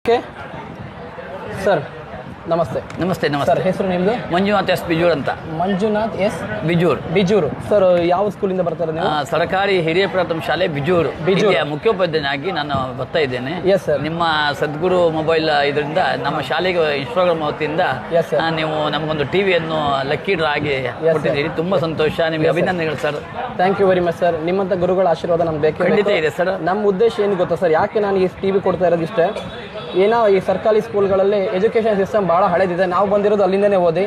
Okay sir ನಮಸ್ತೆ. ನಮಸ್ತೆ sir ನಮಸ್ತೆ. ಹೆಸರು ನಿಮ್ಮದು? ಮಂಜುನಾಥ್ ಎಸ್ ಬಿಜೂರ್ ಅಂತ. ಮಂಜುನಾಥ್ ಎಸ್ ಬಿಜೂರ್. ಬಿಜೂರು. ಸರ್ ಯಾವ ಸ್ಕೂಲಿಂದ ಬರ್ತಾರೆ ನೀವು? ಸರ್ಕಾರಿ ಹಿರಿಯ ಪ್ರಥಮ ಶಾಲೆ ಬಿಜೂರು. ಬಿಜೂರು. ಇಲ್ಲಿಯ ಮುಖ್ಯೋಪಾಧ್ಯಾಯನಾಗಿ ನಾನು ಬರ್ತಾ ಇದ್ದೇನೆ. Yes sir. ನಿಮ್ಮ ಸದ್ಗುರು ಮೊಬೈಲ್ ಇದರಿಂದ ನಮ್ಮ ಶಾಲೆಗೆ ಇನ್ಸ್ಟಾಗ್ರಾಮ್ ವತಿಯಿಂದ Yes, sir. ನೀವು ನಮಗೊಂದು ಟಿವಿಯನ್ನು ಲಕ್ಕಿ ಡ್ರಾ ಆಗಿ ಕೊಟ್ಟಿದ್ದೀರಿ. ತುಂಬಾ ಸಂತೋಷ. ನಿಮಗೆ ಅಭಿನಂದನೆಗಳು sir. Thank you very much sir. ನಿಮ್ಮಂತ ಗುರುಗಳ ಆಶೀರ್ವಾದ ನಮ್ಗೆ ಬೇಕು. ಖಂಡಿತ ಇದೆ ಸರ್. ನಮ್ಮ ಉದ್ದೇಶ ಏನು ಗೊತ್ತಾ ಸರ್, ಯಾಕೆ ನಾನು ಈ ಟಿವಿ ಕೊಡ್ತಾ ಇರೋದು ಇಷ್ಟೇ, ಏನೋ ಈ ಸರ್ಕಾರಿ ಸ್ಕೂಲ್ಗಳಲ್ಲಿ ಎಜುಕೇಶನ್ ಸಿಸ್ಟಮ್ ಭಾಳ ಹಳೆದಿದೆ. ನಾವು ಬಂದಿರೋದು ಅಲ್ಲಿಂದನೇ ಓದಿ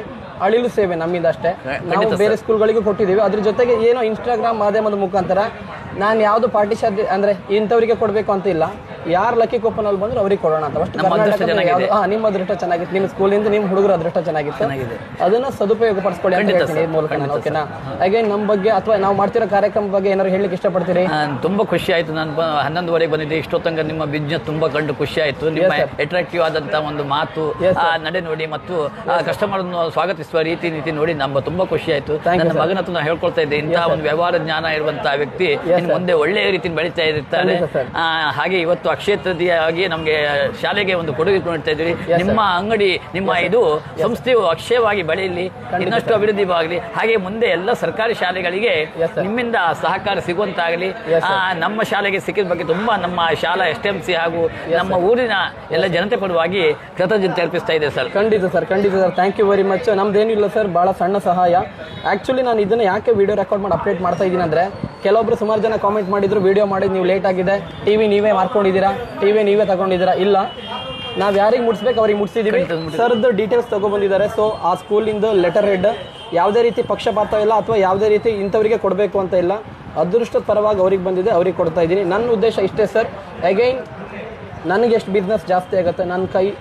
ಅಳಿಲು ಸೇವೆ ನಮ್ಮಿಂದ ಅಷ್ಟೇ. ನಾವು ಬೇರೆ ಸ್ಕೂಲ್ಗಳಿಗೂ ಕೊಟ್ಟಿದ್ದೀವಿ. ಅದ್ರ ಜೊತೆಗೆ ಏನೋ ಇನ್ಸ್ಟಾಗ್ರಾಮ್ ಮಾಧ್ಯಮದ ಮುಖಾಂತರ ನಾನು ಯಾವುದು ಪಾರ್ಟಿಷನ್ ಅಂದರೆ ಇಂಥವರಿಗೆ ಕೊಡಬೇಕು ಅಂತ ಇಲ್ಲ, ಯಾರು ಲಕ್ಕಿ ಕೂಪನಲ್ಲಿ ಬಂದ್ರು ಅವ್ರಿಗೆ ಕೊಡೋಣ ಅಂತ. ಅಷ್ಟು ನಿಮ್ಮ ಅದೃಷ್ಟ ಚೆನ್ನಾಗಿತ್ತು, ನಿಮ್ಮ ಸ್ಕೂಲಿಂದ ನಿಮ್ಮ ಹುಡುಗರ ಅದೃಷ್ಟ ಚೆನ್ನಾಗಿತ್ತು. ಅದನ್ನ ಸದುಪಯೋಗ ಪಡಿಸ್ಕೊಳ್ಳಿ ಅಂತ ಹೇಳ್ತೀನಿ ಈ ಮೂಲಕ ನಾನು. ಓಕೆನಾ? ಹಾಗೆ ನಮ್ಮ ಬಗ್ಗೆ ಅಥವಾ ನಾವು ಮಾಡ್ತಿರೋ ಕಾರ್ಯಕ್ರಮ ಬಗ್ಗೆ ಏನಾದ್ರು ಹೇಳಲಿಕ್ಕೆ ಇಷ್ಟಪಡ್ತೀರಿ? ತುಂಬಾ ಖುಷಿ ಆಯ್ತು. ನಾನು 11:30 ಬಂದಿದ್ದೆ. ಇಷ್ಟೊತ್ತಂಗ ನಿಮ್ಮ ಬಿಸ್ನೆಸ್ ತುಂಬಾ ಕಂಡು ಖುಷಿ ಆಯ್ತು. ನಿಮ್ಮ ಅಟ್ರಾಕ್ಟಿವ್ ಆದಂತ ಒಂದು ಮಾತು, ನಡೆ ನೋಡಿ ಮತ್ತು ಕಸ್ಟಮರ್ ಸ್ವಾಗತಿಸುವ ರೀತಿ ನೀತಿ ನೋಡಿ ನಮ್ಗೆ ತುಂಬಾ ಖುಷಿ ಆಯ್ತು. ನನ್ನ ಮಗನ ಹತ್ರ ನಾನು ಹೇಳ್ಕೊಳ್ತಾ ಇದ್ದೆ, ಇಂತಹ ಒಂದು ವ್ಯವಹಾರ ಜ್ಞಾನ ಇರುವಂತಹ ವ್ಯಕ್ತಿ ಮುಂದೆ ಒಳ್ಳೆಯ ರೀತಿ ಬೆಳೀತಾ ಇರ್ತಾರೆ. ಹಾಗೆ ಇವತ್ತು ಅಕ್ಷಯ ತೃತೀಯಾಗಿ ನಮಗೆ ಶಾಲೆಗೆ ಒಂದು ಕೊಡುಗೆ ಕೊಡ್ತಾ ಇದ್ದೀರಿ. ನಿಮ್ಮ ಅಂಗಡಿ, ನಿಮ್ಮ ಇದು ಸಂಸ್ಥೆಯು ಅಕ್ಷಯವಾಗಿ ಬೆಳೆಯಲಿ, ಇನ್ನಷ್ಟು ಅಭಿವೃದ್ಧಿವಾಗಲಿ. ಹಾಗೆ ಮುಂದೆ ಎಲ್ಲ ಸರ್ಕಾರಿ ಶಾಲೆಗಳಿಗೆ ನಿಮ್ಮಿಂದ ಸಹಕಾರ ಸಿಗುವಂತಾಗಲಿ. ನಮ್ಮ ಶಾಲೆಗೆ ಸಿಕ್ಕಿದ ಬಗ್ಗೆ ತುಂಬಾ ನಮ್ಮ ಶಾಲಾ STMC ಹಾಗೂ ನಮ್ಮ ಊರಿನ ಎಲ್ಲ ಜನತೆ ಪರವಾಗಿ ಕೃತಜ್ಞತೆ ಅರ್ಪಿಸ್ತಾ ಇದೆ ಸರ್. ಖಂಡಿತ ಸರ್, ಖಂಡಿತ sir. Thank you very much. ನಮ್ದೇನಿಲ್ಲ ಸರ್, ಭಾಳ ಸಣ್ಣ ಸಹಾಯ. ಆ್ಯಕ್ಚುಲಿ ನಾನು ಇದನ್ನು ಯಾಕೆ ವಿಡಿಯೋ ರೆಕಾರ್ಡ್ ಮಾಡಿ ಅಪ್ಡೇಟ್ ಮಾಡ್ತಾ ಇದ್ದೀನಿ ಅಂದರೆ, ಕೆಲವೊಬ್ರು ಸುಮಾರು ಜನ ಕಾಮೆಂಟ್ ಮಾಡಿದ್ರು, ವಿಡಿಯೋ ಮಾಡಿದ್ದು ನೀವು ಲೇಟ್ ಆಗಿದೆ, ಟಿವಿ ನೀವೇ ಮಾರ್ಕೊಂಡಿದ್ದೀರಾ, ಟಿವಿ ನೀವೇ ತಗೊಂಡಿದ್ದೀರಾ. ಇಲ್ಲ, ನಾವು ಯಾರಿಗೆ ಮುಟ್ಸ್ಬೇಕು ಅವ್ರಿಗೆ ಮುಟ್ಸಿದ್ದೀವಿ. ಸರ್ದು ಡೀಟೇಲ್ಸ್ ತೊಗೊಬಂದಿದ್ದಾರೆ. ಸೊ ಆ ಸ್ಕೂಲಿಂದ ಲೆಟರ್ ಹೆಡ್, ಯಾವುದೇ ರೀತಿ ಪಕ್ಷಪಾತ ಇಲ್ಲ ಅಥವಾ ಯಾವುದೇ ರೀತಿ ಇಂಥವರಿಗೆ ಕೊಡಬೇಕು ಅಂತ ಇಲ್ಲ. ಅದೃಷ್ಟದ ಪರವಾಗಿ ಅವ್ರಿಗೆ ಬಂದಿದೆ, ಅವ್ರಿಗೆ ಕೊಡ್ತಾ ಇದ್ದೀನಿ. ನನ್ನ ಉದ್ದೇಶ ಇಷ್ಟೇ ಸರ್. ಅಗೈನ್ ನನಗೆ ಎಷ್ಟು ಬಿಸ್ನೆಸ್ ಜಾಸ್ತಿ ಆಗುತ್ತೆ,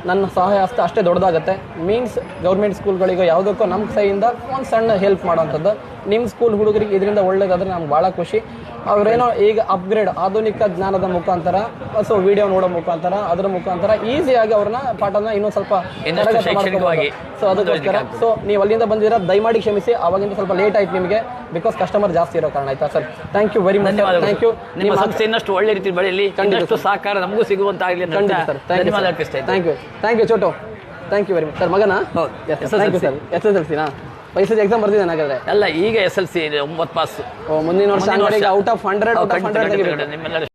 ನನ್ನ ಸಹಾಯ ಹಸ್ತ ಅಷ್ಟೇ ದೊಡ್ಡದಾಗುತ್ತೆ. ಮೀನ್ಸ್ ಗೌರ್ಮೆಂಟ್ ಸ್ಕೂಲ್ಗಳಿಗೋ ಯಾವುದಕ್ಕೋ ನಮ್ಮ ಕೈಯಿಂದ ಒಂದು ಸಣ್ಣ ಹೆಲ್ಪ್ ಮಾಡೋವಂಥದ್ದು. ನಿಮ್ಮ ಸ್ಕೂಲ್ ಹುಡುಗರಿಗೆ ಇದರಿಂದ ಒಳ್ಳೇದಾದರೆ ನಮ್ಗೆ ಭಾಳ ಖುಷಿ. ಅವರೇನೋ ಈಗ ಅಪ್ಗ್ರೇಡ್ ಆಧುನಿಕ ಜ್ಞಾನದ ಮುಖಾಂತರ, ಸೊ ವಿಡಿಯೋ ನೋಡೋ ಮುಖಾಂತರ, ಅದರ ಮುಖಾಂತರ ಈಸಿಯಾಗಿ ಅವ್ರನ್ನ ಪಾಠನ ಇನ್ನೂ ಸ್ವಲ್ಪ ಶೈಕ್ಷಣಿಕವಾಗಿ. ಸೊ ಅದಕ್ಕೋಸ್ಕರ ಸೊ ನೀವು ಅಲ್ಲಿಂದ ಬಂದಿರೋ ದಯಮಾಡಿ ಕ್ಷಮಿಸಿ. ಅವಾಗಿಂದ ಸ್ವಲ್ಪ ಲೇಟ್ ಆಯ್ತು ನಿಮಗೆ, ಬಿಕಾಸ್ ಕಸ್ಟಮರ್ ಜಾಸ್ತಿ ಇರೋ ಕಾರಣ. ಆಯ್ತಾ sir? Thank you very much. Thank you. ನಿಮ್ಮ ಸಂಸ್ಥೆ ಇನ್ನಷ್ಟು ಒಳ್ಳೆ ರೀತಿ ಬೆಳೆಯಲಿ, ಖಂಡಿತ ಸಹಕಾರ ನಮಗೂ ಸಿಗುವಂತಾಗಲಿ. ಖಂಡಿತ ಸರ್. ಧನ್ಯವಾದ ಅರ್ಪಿಸ್ತಾ ಇದ್ದೀನಿ. Thank you Chotu. Thank you very much sir. ಮಗನಾ? Thank you sir. SSLC ನಾ? ಪೈಸದ ಎಕ್ಸಾಮ್ ಬರ್ತಿದ್ದೇನೆ ಹಾಗಾದ್ರೆ? ಅಲ್ಲ, ಈಗ SLC 9 ಪಾಸ್. ಮುಂದಿನ ವರ್ಷ ಔಟ್ ಆಫ್ 100 ನಿಮ್ಮೆಲ್ಲರ